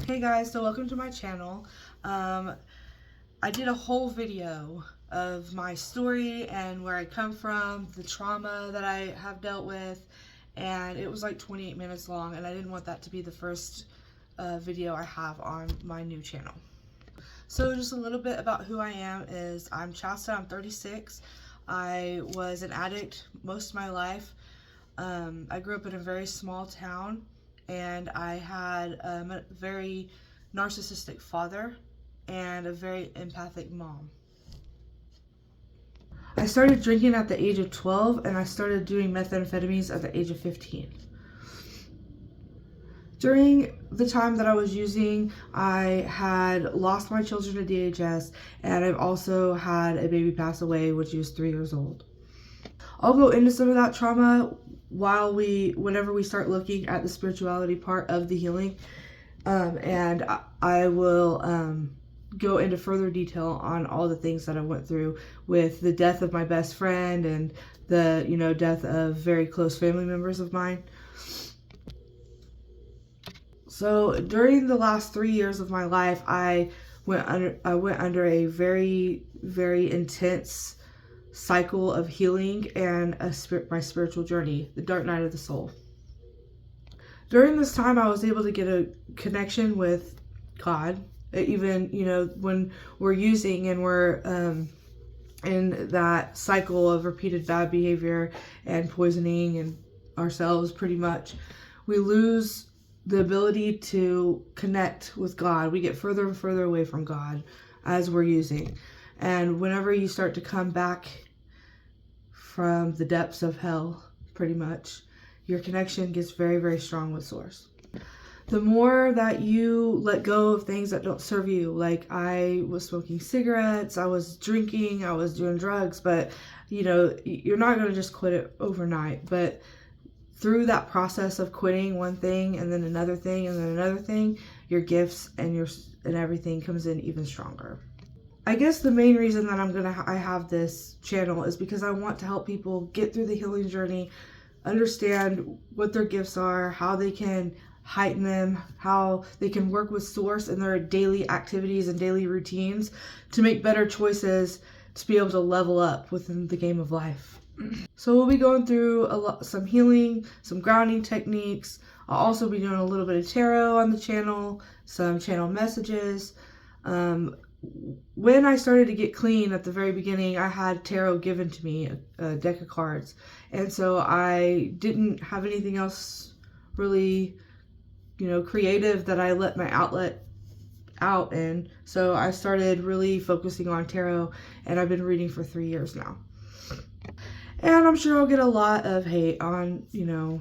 Hey guys, so welcome to my channel. I did a whole video of my story and where I come from, the trauma that I have dealt with, and it was like 28 minutes long, and I didn't want that to be the first video I have on my new channel. So just a little bit about who I am is I'm Chasta, I'm 36. I was an addict most of my life. I grew up in a very small town, and I had a very narcissistic father and a very empathic mom. I started drinking at the age of 12, and I started doing methamphetamines at the age of 15. During the time that I was using, I had lost my children to DHS, and I've also had a baby pass away, which was 3 years old. I'll go into some of that trauma whenever we start looking at the spirituality part of the healing, and I will go into further detail on all the things that I went through with the death of my best friend and the death of very close family members of mine. So during the last 3 years of my life, I went under a very, very intense cycle of healing and my spiritual journey, the dark night of the soul. During this time, I was able to get a connection with God. Even, when we're using and we're in that cycle of repeated bad behavior and poisoning and ourselves, pretty much, we lose the ability to connect with God. We get further and further away from God as we're using. And whenever you start to come back from the depths of hell, pretty much, your connection gets very, very strong with Source. The more that you let go of things that don't serve you, like I was smoking cigarettes, I was drinking, I was doing drugs, but you're not going to just quit it overnight. But through that process of quitting one thing and then another thing and then another thing, your gifts and everything comes in even stronger. I guess the main reason that I have this channel is because I want to help people get through the healing journey, understand what their gifts are, how they can heighten them, how they can work with Source in their daily activities and daily routines to make better choices to be able to level up within the game of life. So we'll be going through some healing, some grounding techniques. I'll also be doing a little bit of tarot on the channel, some channel messages. When I started to get clean at the very beginning, I had tarot given to me, a deck of cards. And so I didn't have anything else really, creative that I let my outlet out in. So I started really focusing on tarot, and I've been reading for 3 years now. And I'm sure I'll get a lot of hate on,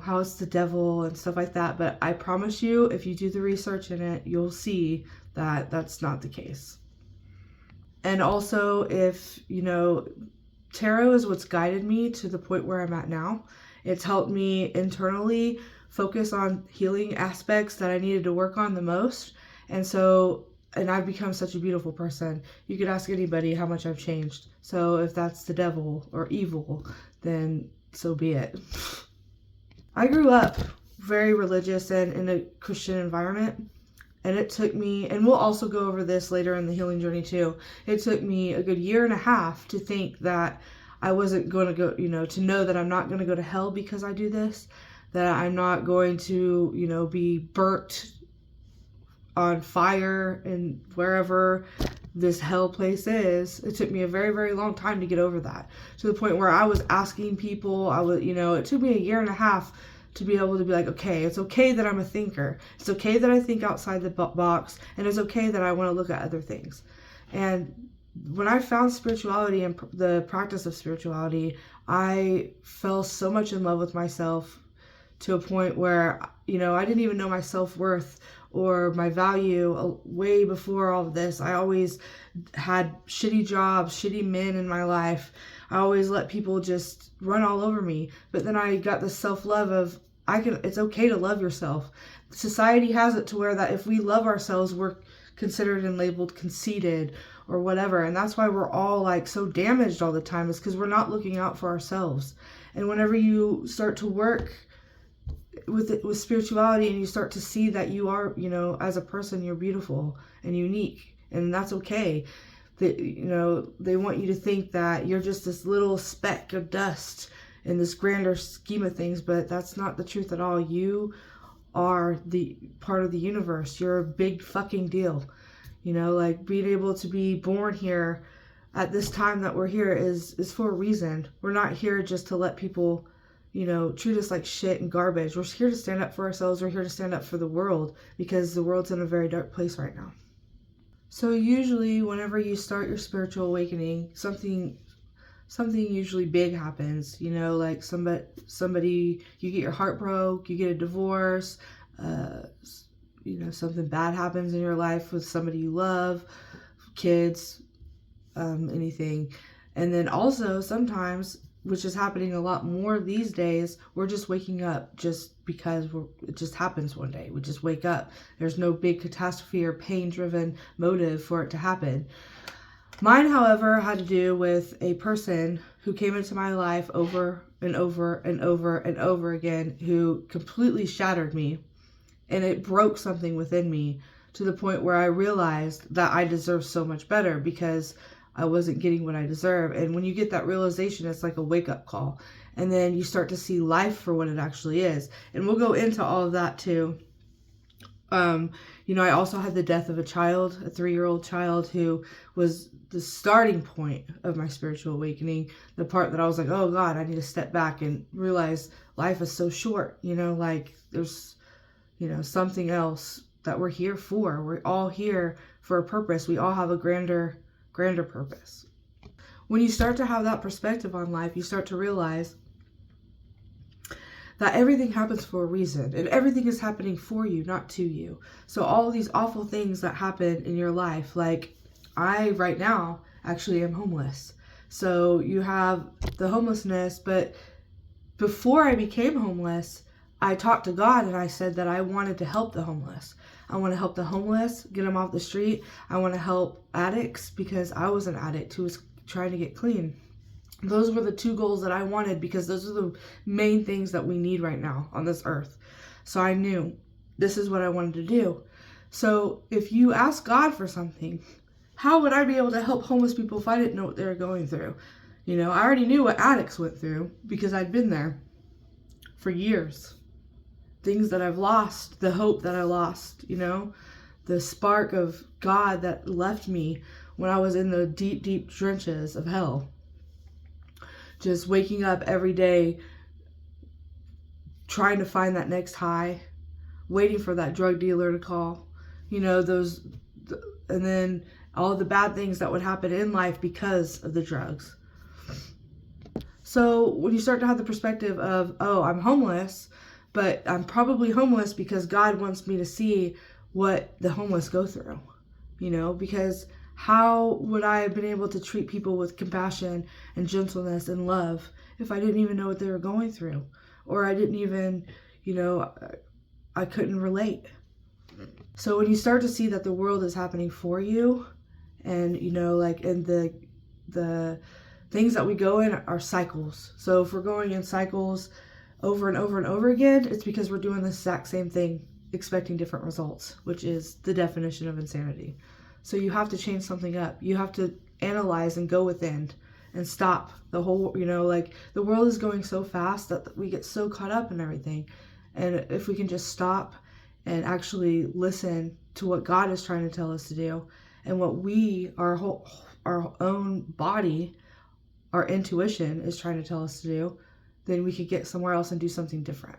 how it's the devil and stuff like that. But I promise you, if you do the research in it, you'll see that that's not the case. And also, if, tarot is what's guided me to the point where I'm at now. It's helped me internally focus on healing aspects that I needed to work on the most. And I've become such a beautiful person. You could ask anybody how much I've changed. So if that's the devil or evil, then so be it. I grew up very religious and in a Christian environment. And it took me, and we'll also go over this later in the healing journey too, it took me a good 1.5 years to think that I wasn't going to go, to know that I'm not going to go to hell because I do this, that I'm not going to, be burnt on fire and wherever this hell place is. It took me a very, very long time to get over that, to the point where I was asking people, it took me 1.5 years to be able to be like, okay, it's okay that I'm a thinker. It's okay that I think outside the box, and it's okay that I want to look at other things. And when I found spirituality and the practice of spirituality, I fell so much in love with myself to a point where, I didn't even know my self-worth or my value way before all of this. I always had shitty jobs, shitty men in my life. I always let people just run all over me. But then I got this self-love of, it's okay to love yourself. Society has it to where that if we love ourselves, we're considered and labeled conceited or whatever. And that's why we're all like so damaged all the time, is because we're not looking out for ourselves. And whenever you start to work with spirituality, and you start to see that you are, you know, as a person, you're beautiful and unique, and that's okay. That, you know, they want you to think that you're just this little speck of dust in this grander scheme of things, but that's not the truth at all. You are the part of the universe. You're a big fucking deal. You know, like being able to be born here at this time that we're here is for a reason. We're not here just to let people, you know, treat us like shit and garbage. We're here to stand up for ourselves. We're here to stand up for the world, because the world's in a very dark place right now. So usually whenever you start your spiritual awakening, something usually big happens, you know, like somebody, you get your heart broke, you get a divorce, you know, something bad happens in your life with somebody you love, kids, anything. And then also sometimes, which is happening a lot more these days, we're just waking up just because it just happens one day. We just wake up. There's no big catastrophe or pain-driven motive for it to happen. Mine, however, had to do with a person who came into my life over and over and over and over again, who completely shattered me, and it broke something within me to the point where I realized that I deserve so much better, because I wasn't getting what I deserve. And when you get that realization, it's like a wake-up call. And then you start to see life for what it actually is. And we'll go into all of that too. You know, I also had the death of a child, a 3-year-old child, who was the starting point of my spiritual awakening. The part that I was like, oh God, I need to step back and realize life is so short. You know, like there's, you know, something else that we're here for. We're all here for a purpose. We all have a grander purpose. When you start to have that perspective on life, you start to realize that everything happens for a reason, and everything is happening for you, not to you. So all of these awful things that happen in your life, like I right now actually am homeless. So you have the homelessness, but before I became homeless, I talked to God and I said that I wanted to help the homeless. I want to help the homeless, get them off the street. I want to help addicts, because I was an addict who was trying to get clean. Those were the 2 goals that I wanted, because those are the main things that we need right now on this earth. So I knew this is what I wanted to do. So if you ask God for something, how would I be able to help homeless people if I didn't know what they were going through? You know, I already knew what addicts went through because I'd been there for years. Things that I've lost, the hope that I lost, you know, the spark of God that left me when I was in the deep, deep trenches of hell. Just waking up every day, trying to find that next high, waiting for that drug dealer to call, you know, and then all the bad things that would happen in life because of the drugs. So when you start to have the perspective of, oh, I'm homeless, but I'm probably homeless because God wants me to see what the homeless go through, you know, because how would I have been able to treat people with compassion and gentleness and love if I didn't even know what they were going through? Or I didn't even, you know, I couldn't relate. So when you start to see that the world is happening for you, and, you know, like, and the things that we go in are cycles. So if we're going in cycles over and over and over again, it's because we're doing the exact same thing, expecting different results, which is the definition of insanity. So you have to change something up. You have to analyze and go within and stop the whole, you know, like the world is going so fast that we get so caught up in everything. And if we can just stop and actually listen to what God is trying to tell us to do, and what our own body, our intuition is trying to tell us to do, then we could get somewhere else and do something different.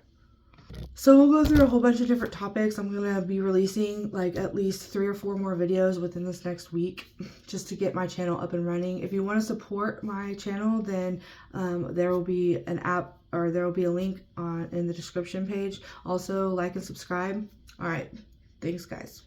So we'll go through a whole bunch of different topics. I'm going to be releasing like at least 3 or 4 more videos within this next week, just to get my channel up and running. If you want to support my channel, then there will be an app, or there will be a link in the description page. Also, like and subscribe. All right. Thanks, guys.